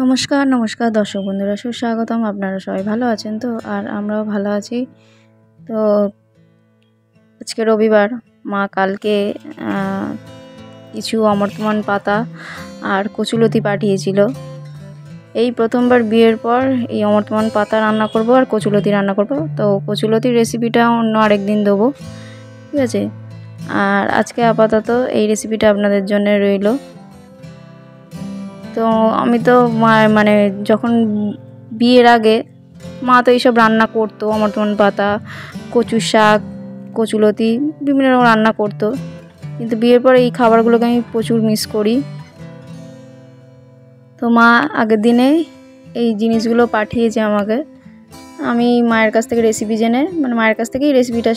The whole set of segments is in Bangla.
নমস্কার নমস্কার দর্শক বন্ধুরা, সুস্বাগতম। আপনারা সবাই ভালো আছেন তো? আর আমরাও ভালো আছি। তো আজকে রবিবার, মা কালকে কিছু অমর্তমান পাতা আর কচুলতি পাঠিয়েছিল। এই প্রথমবার বিয়ের পর এই অমর্তমান পাতা রান্না করব আর কচুলতি রান্না করব। তো কচুলতির রেসিপিটা অন্য আরেকদিন দেবো, ঠিক আছে? আর আজকে আপাতত এই রেসিপিটা আপনাদের জন্য রইল। তো আমি তো মানে যখন বিয়ের আগে মা তো এইসব রান্না করতো, অমর্তমান পাতা, কচু শাক, কচুলতি বিভিন্ন রকম রান্না করতো, কিন্তু বিয়ের পরে এই খাবারগুলোকে আমি প্রচুর মিস করি। তো মা আগের দিনে এই জিনিসগুলো পাঠিয়েছে আমাকে। আমি মায়ের কাছ থেকে রেসিপি জেনে, মানে মায়ের কাছ থেকেই রেসিপিটা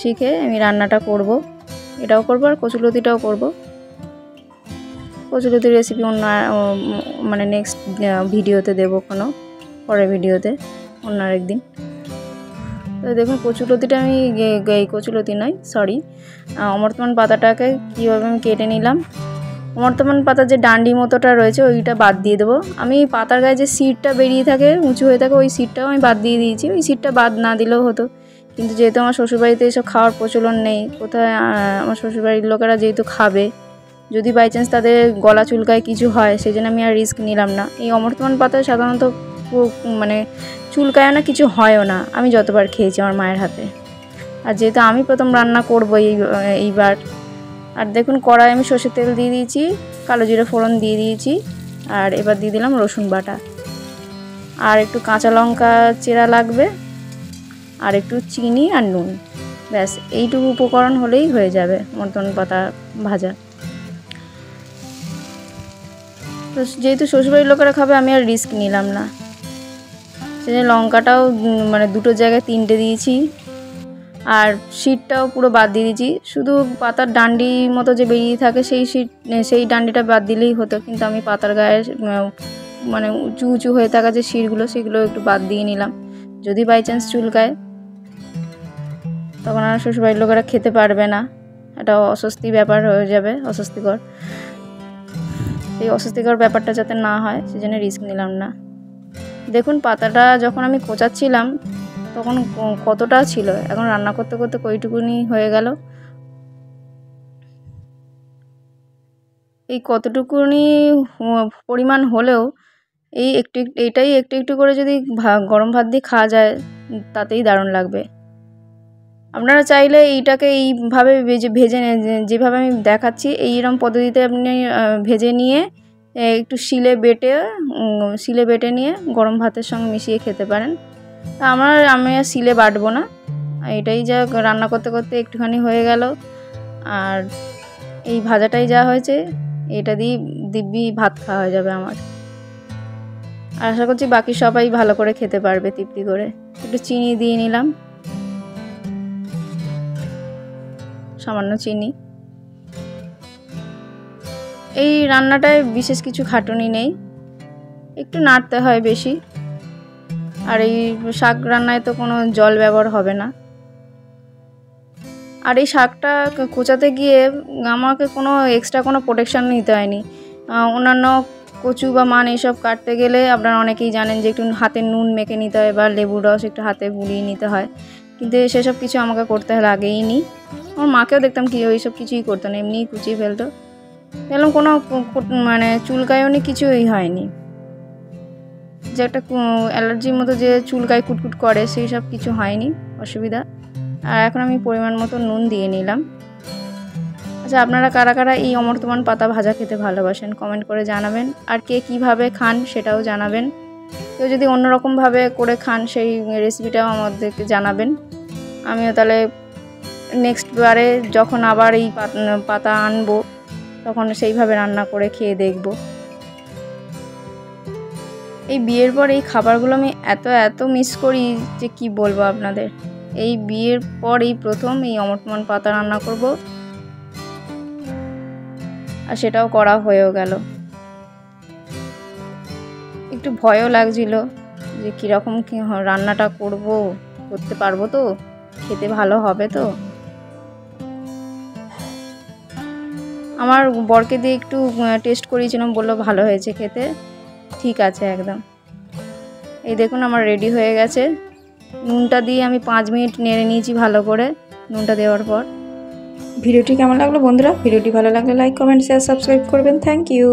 শিখে আমি রান্নাটা করব। এটাও করব আর কচুলতিটাও করব। কচুলতির রেসিপি অন্য মানে নেক্সট ভিডিওতে দেবো, কোনো পরের ভিডিওতে অন্য আরেকদিন। তো দেখুন কচুলতিটা আমি কচুলতি নয়, সরি, অমর্তমান পাতাটাকে কীভাবে আমি কেটে নিলাম। অমর্তমান পাতার যে ডান্ডি মতোটা রয়েছে ওইটা বাদ দিয়ে দেবো। আমি পাতার গায়ে যে সিডটা বেরিয়ে থাকে, উঁচু হয়ে থাকে, ওই সিডটাও আমি বাদ দিয়ে দিয়েছি। ওই সিডটা বাদ না দিলেও হতো, কিন্তু যেহেতু আমার শ্বশুরবাড়িতে এসব খাওয়ার প্রচলন নেই, কোথায় আমার শ্বশুরবাড়ির লোকেরা যেহেতু খাবে, যদি বাই চান্স তাদের গলা চুলকায় কিছু হয়, সেই জন্য আমি আর রিস্ক নিলাম না। এই অমর্তমান পাতায় সাধারণত মানে চুলকায় না, কিছু হয়ও না, আমি যতবার খেয়েছি আমার মায়ের হাতে। আর যেহেতু আমি প্রথম রান্না করবো এইবার, আর দেখুন কড়াই আমি সর্ষের তেল দিয়ে দিয়েছি, কালো জিরে ফোড়ন দিয়ে দিয়েছি, আর এবার দিয়ে দিলাম রসুন বাটা, আর একটু কাঁচা লঙ্কা চেরা লাগবে, আর একটু চিনি আর নুন। ব্যাস এইটুকু উপকরণ হলেই হয়ে যাবে অমর্তমান পাতা ভাজা। তো যেহেতু শ্বশুরবাড়ির লোকেরা খাবে, আমি আর রিস্ক নিলাম না, সেই লঙ্কাটাও মানে দুটো জায়গায় 3টে দিয়েছি, আর শিটটাও পুরো বাদ দিয়ে দিয়েছি। শুধু পাতার ডান্ডি মতো যে বেরিয়ে থাকে সেই ডান্ডিটা বাদ দিলেই হতো, কিন্তু আমি পাতার গায়ে মানে উঁচু উঁচু হয়ে থাকা যে শিরগুলো, সেগুলো একটু বাদ দিয়ে নিলাম। যদি বাই চান্স চুলকায় তখন আর শ্বশুরবাড়ির লোকেরা খেতে পারবে না, এটা অস্বস্তি ব্যাপার হয়ে যাবে, অস্বস্তিকর। এই অস্বস্তিকর ব্যাপারটা যাতে না হয় সেজন্য রিস্ক নিলাম না। দেখুন পাতাটা যখন আমি কোচাচ্ছিলাম তখন কতটা ছিল, এখন রান্না করতে করতে কইটুকুনি হয়ে গেল। এই কতটুকুনি পরিমাণ হলেও এইটাই একটু একটু করে যদি গরম ভাত দিয়ে খাওয়া যায়, তাতেই দারুণ লাগবে। আপনারা চাইলে এইটাকে এইভাবে ভেজে যেভাবে আমি দেখাচ্ছি এইরকম পদ্ধতিতে আপনি ভেজে নিয়ে একটু শিলে বেটে নিয়ে গরম ভাতের সঙ্গে মিশিয়ে খেতে পারেন। আমি আর শিলে বাটবো না, এটাই যা রান্না করতে করতে একটুখানি হয়ে গেল। আর এই ভাজাটাই যা হয়েছে, এটা দিয়ে দিব্যি ভাত খাওয়া হয়ে যাবে আমার। আর আশা করছি বাকি সবাই ভালো করে খেতে পারবে তৃপ্তি করে। একটু চিনি দিয়ে নিলাম, সামান্য চিনি। এই রান্নাটায় বিশেষ কিছু খাটুনি নেই, একটু নাড়তে হয় বেশি। আর এই শাক রান্নায় তো কোনো জল ব্যবহার হবে না। আর এই শাকটা কোচাতে গিয়ে আমাকে কোনো এক্সট্রা কোনো প্রোটেকশান নিতে হয়নি। অন্যান্য কচু বা মান এইসব কাটতে গেলে আপনারা অনেকেই জানেন যে একটু হাতে নুন মেখে নিতে হয়, বা লেবুর রস একটু হাতে বুলিয়ে নিতে হয়, কিন্তু সেসব কিছু আমাকে করতে লাগেইনি। আমার মাকেও দেখতাম কি ওইসব কিছুই করতো না, এমনিই কুচিয়ে ফেলতো। দেখলাম কোনো মানে চুলকায়নি, কিছুই হয়নি। যে একটা অ্যালার্জির মতো যে চুলকায় কুটকুট করে, সেই সব কিছু হয়নি, অসুবিধা। আর এখন আমি পরিমাণ মতো নুন দিয়ে নিলাম। আচ্ছা, আপনারা কারা কারা এই অমর্তমান পাতা ভাজা খেতে ভালোবাসেন কমেন্ট করে জানাবেন, আর কে কীভাবে খান সেটাও জানাবেন। কেউ যদি অন্যরকমভাবে করে খান সেই রেসিপিটাও আমাদেরকে জানাবেন। আমিও তাহলে নেক্সট বারে যখন আবার এই পাতা আনবো তখন সেইভাবে রান্না করে খেয়ে দেখব। এই বিয়ের পর এই খাবারগুলো আমি এত মিস করি যে কি বলবো আপনাদের। এই বিয়ের পর এই প্রথম এই অমর্তমান পাতা রান্না করব, আর সেটাও করা হয়েও গেল। একটু ভয়ও লাগছিল যে কীরকম কী রান্নাটা করতে পারবো তো, খেতে ভালো হবে তো। আমার বরকে দিয়ে একটু টেস্ট করিয়েছিলাম, বললো ভালো হয়েছে খেতে। ঠিক আছে একদম। এই দেখুন আমার রেডি হয়ে গেছে। নুনটা দিয়ে আমি 5 মিনিট নেড়ে নিয়েছি ভালো করে নুনটা দেওয়ার পর। ভিডিওটি কেমন লাগলো বন্ধুরা? ভিডিওটি ভালো লাগলে লাইক, কমেন্ট, শেয়ার, সাবস্ক্রাইব করবেন। Thank you.